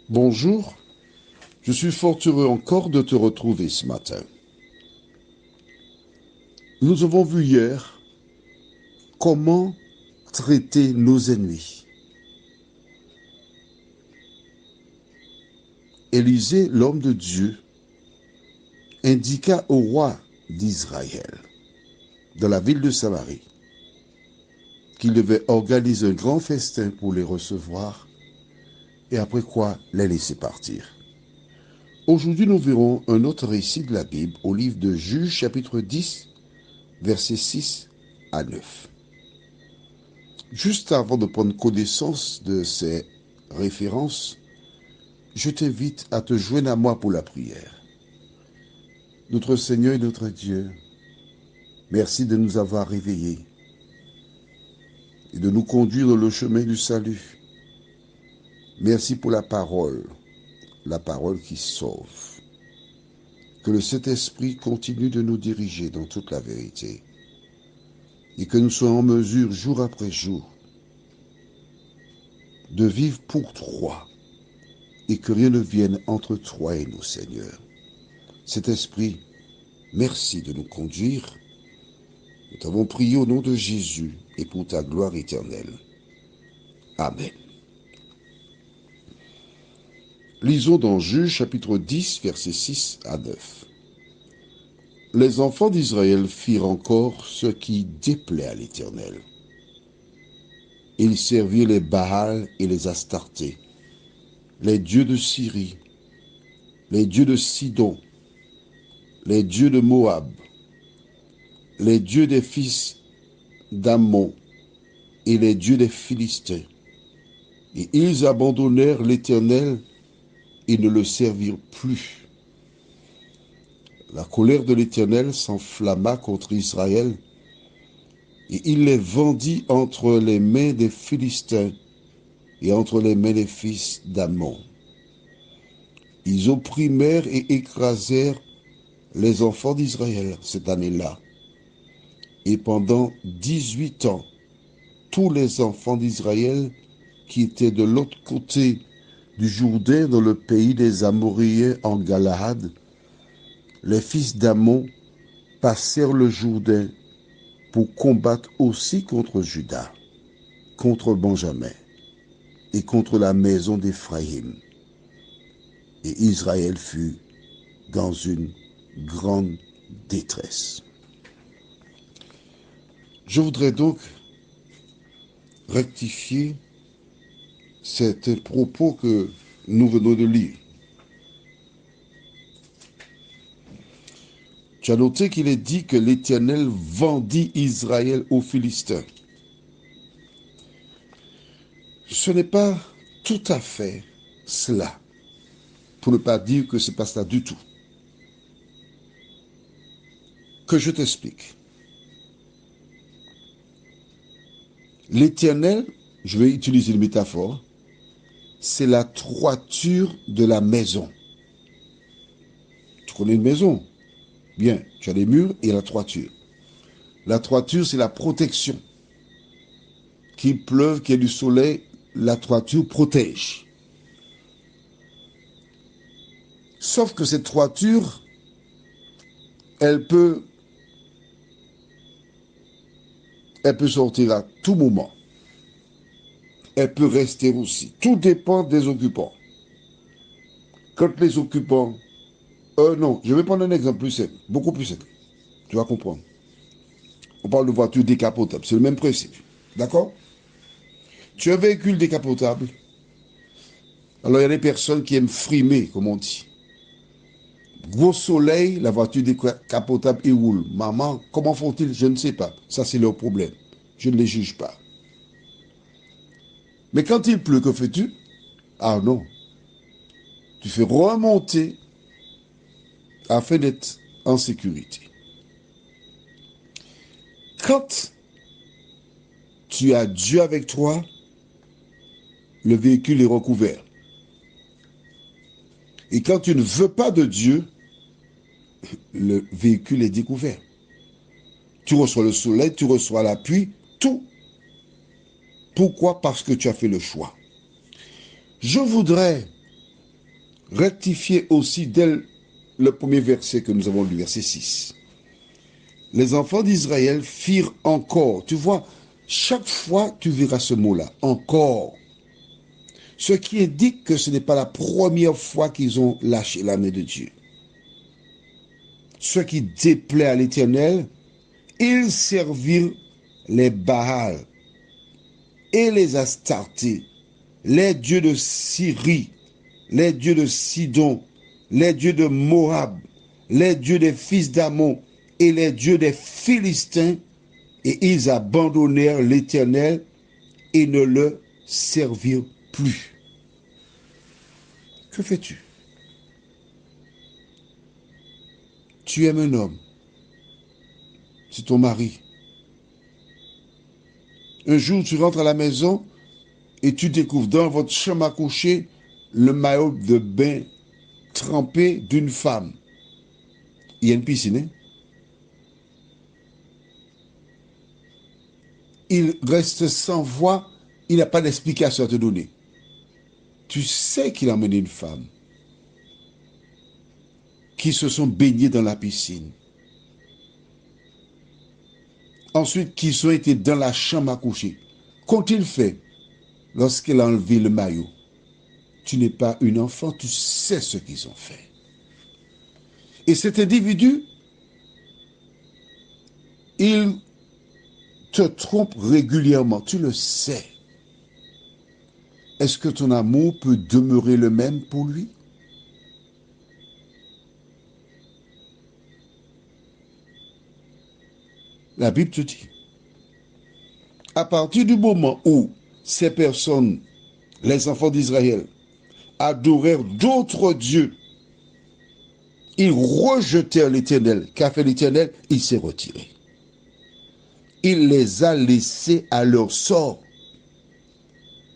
Bonjour, je suis fort heureux encore de te retrouver ce matin. Nous avons vu hier comment traiter nos ennemis. Élisée, l'homme de Dieu, indiqua au roi d'Israël, de la ville de Samarie, qu'il devait organiser un grand festin pour les recevoir et après quoi les laisser partir. Aujourd'hui, nous verrons un autre récit de la Bible au livre de Juges, chapitre 10, versets 6 à 9. Juste avant de prendre connaissance de ces références, je t'invite à te joindre à moi pour la prière. Notre Seigneur et notre Dieu, merci de nous avoir réveillés et de nous conduire dans le chemin du salut. Merci pour la parole qui sauve. Que le Saint-Esprit continue de nous diriger dans toute la vérité et que nous soyons en mesure, jour après jour, de vivre pour toi et que rien ne vienne entre toi et nous, Seigneur. Cet esprit, merci de nous conduire. Nous t'avons prié au nom de Jésus et pour ta gloire éternelle. Amen. Lisons dans Juges chapitre 10, versets 6 à 9. Les enfants d'Israël firent encore ce qui déplaît à l'Éternel. Ils servirent les Baals et les Astartés, les dieux de Syrie, les dieux de Sidon, les dieux de Moab, les dieux des fils d'Ammon et les dieux des Philistins. Et ils abandonnèrent l'Éternel et ne le servirent plus. La colère de l'Éternel s'enflamma contre Israël et il les vendit entre les mains des Philistins et entre les mains des fils d'Ammon. Ils opprimèrent et écrasèrent les enfants d'Israël cette année-là. Et pendant 18 ans, tous les enfants d'Israël qui étaient de l'autre côté du Jourdain dans le pays des Amoréens en Galahad, les fils d'Ammon passèrent le Jourdain pour combattre aussi contre Juda, contre Benjamin et contre la maison d'Éphraïm. Et Israël fut dans une grande détresse. Je voudrais donc rectifier certains propos que nous venons de lire. Tu as noté qu'il est dit que l'Éternel vendit Israël aux Philistins. Ce n'est pas tout à fait cela, pour ne pas dire que ce n'est pas cela du tout. Que je t'explique. L'Éternel, je vais utiliser une métaphore, c'est la toiture de la maison. Tu connais une maison? Bien, tu as les murs et la toiture. La toiture, c'est la protection. Qu'il pleuve, qu'il y ait du soleil, la toiture protège. Sauf que cette toiture, elle peut sortir à tout moment. Elle peut rester aussi. Tout dépend des occupants. Quand les occupants... non, je vais prendre un exemple plus simple, beaucoup plus simple. Tu vas comprendre. On parle de voiture décapotable, c'est le même principe. D'accord? Tu as un véhicule décapotable. Alors il y a des personnes qui aiment frimer, comme on dit. Gros soleil, la voiture décapotable et roule. Maman, comment font-ils? Je ne sais pas. Ça, c'est leur problème. Je ne les juge pas. Mais quand il pleut, que fais-tu? Ah non. Tu fais remonter afin d'être en sécurité. Quand tu as Dieu avec toi, le véhicule est recouvert. Et quand tu ne veux pas de Dieu, le véhicule est découvert. Tu reçois le soleil, tu reçois la pluie, tout. Pourquoi? Parce que tu as fait le choix. Je voudrais rectifier aussi dès le premier verset que nous avons lu, verset 6. Les enfants d'Israël firent encore. Tu vois, chaque fois tu verras ce mot-là, encore. Ce qui indique que ce n'est pas la première fois qu'ils ont lâché la main de Dieu. Ce qui déplaît à l'Éternel, ils servirent les Baals et les Astartés, les dieux de Syrie, les dieux de Sidon, les dieux de Moab, les dieux des fils d'Ammon et les dieux des Philistins, et ils abandonnèrent l'Éternel et ne le servirent plus. Que fais-tu? Tu aimes un homme, c'est ton mari. Un jour, tu rentres à la maison et tu découvres dans votre chambre à coucher le maillot de bain trempé d'une femme. Il y a une piscine, hein? Il reste sans voix, il n'a pas d'explication à te donner. Tu sais qu'il a emmené une femme qui se sont baignées dans la piscine. Ensuite, qui ont été dans la chambre à coucher. Qu'ont-ils fait lorsqu'il a enlevé le maillot? Tu n'es pas une enfant, tu sais ce qu'ils ont fait. Et cet individu, il te trompe régulièrement, tu le sais. Est-ce que ton amour peut demeurer le même pour lui? La Bible te dit, à partir du moment où ces personnes, les enfants d'Israël, adorèrent d'autres dieux, ils rejetèrent l'Éternel. Qu'a fait l'Éternel? Il s'est retiré. Il les a laissés à leur sort.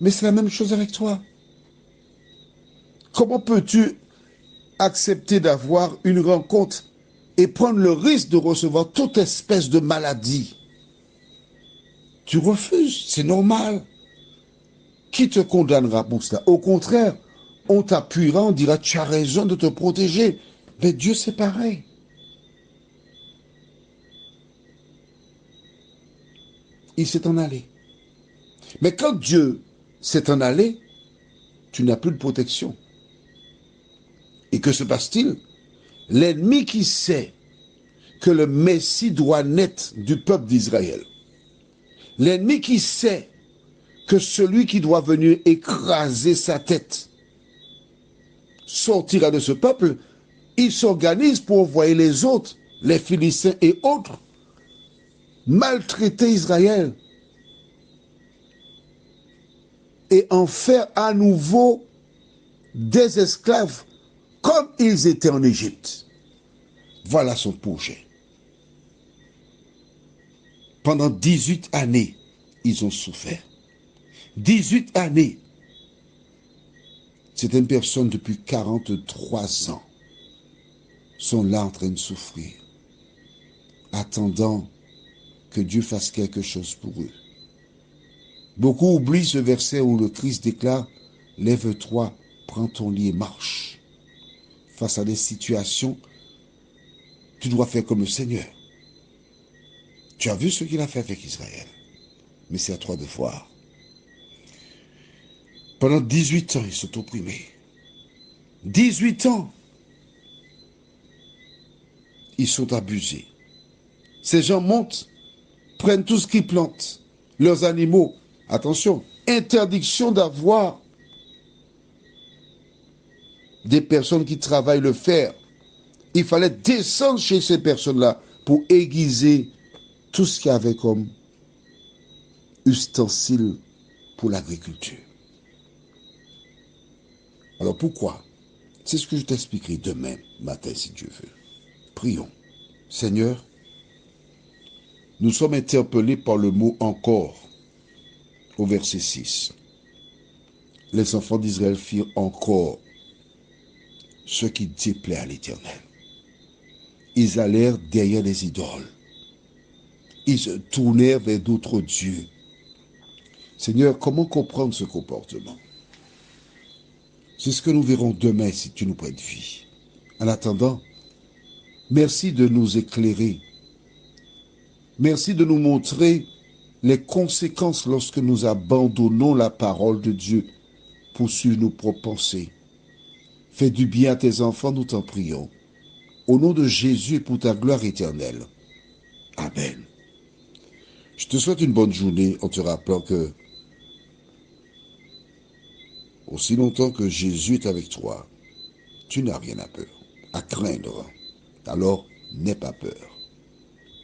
Mais c'est la même chose avec toi. Comment peux-tu accepter d'avoir une rencontre et prendre le risque de recevoir toute espèce de maladie? Tu refuses, c'est normal. Qui te condamnera pour cela? Au contraire, on t'appuiera, on dira tu as raison de te protéger. Mais Dieu, c'est pareil. Il s'est en allé. Mais quand Dieu s'est en allé, tu n'as plus de protection. Et que se passe-t-il? L'ennemi qui sait que le Messie doit naître du peuple d'Israël, l'ennemi qui sait que celui qui doit venir écraser sa tête sortira de ce peuple, il s'organise pour envoyer les autres, les Philistins et autres, maltraiter Israël et en faire à nouveau des esclaves comme ils étaient en Égypte. Voilà son projet. Pendant 18 années, ils ont souffert. 18 années. Certaines personnes depuis 43 ans sont là en train de souffrir, attendant que Dieu fasse quelque chose pour eux. Beaucoup oublient ce verset où le Christ déclare « Lève-toi, prends ton lit et marche ». Face à des situations, tu dois faire comme le Seigneur. Tu as vu ce qu'il a fait avec Israël, mais c'est à toi de voir. Pendant 18 ans, ils sont opprimés. 18 ans, ils sont abusés. Ces gens montent, prennent tout ce qu'ils plantent, leurs animaux. Attention, interdiction d'avoir des personnes qui travaillent le fer. Il fallait descendre chez ces personnes-là pour aiguiser tout ce qu'il y avait comme ustensile pour l'agriculture. Alors pourquoi? C'est ce que je t'expliquerai demain matin si Dieu veut. Prions. Seigneur, nous sommes interpellés par le mot « encore » au verset 6. Les enfants d'Israël firent encore ce qui déplaît à l'Éternel. Ils allèrent derrière les idoles. Ils se tournèrent vers d'autres dieux. Seigneur, comment comprendre ce comportement? C'est ce que nous verrons demain si tu nous prêtes vie. En attendant, merci de nous éclairer. Merci de nous montrer les conséquences lorsque nous abandonnons la parole de Dieu pour suivre nos propres pensées. Fais du bien à tes enfants, nous t'en prions. Au nom de Jésus et pour ta gloire éternelle. Amen. Je te souhaite une bonne journée en te rappelant que aussi longtemps que Jésus est avec toi, tu n'as rien à peur, à craindre. Alors, n'aie pas peur.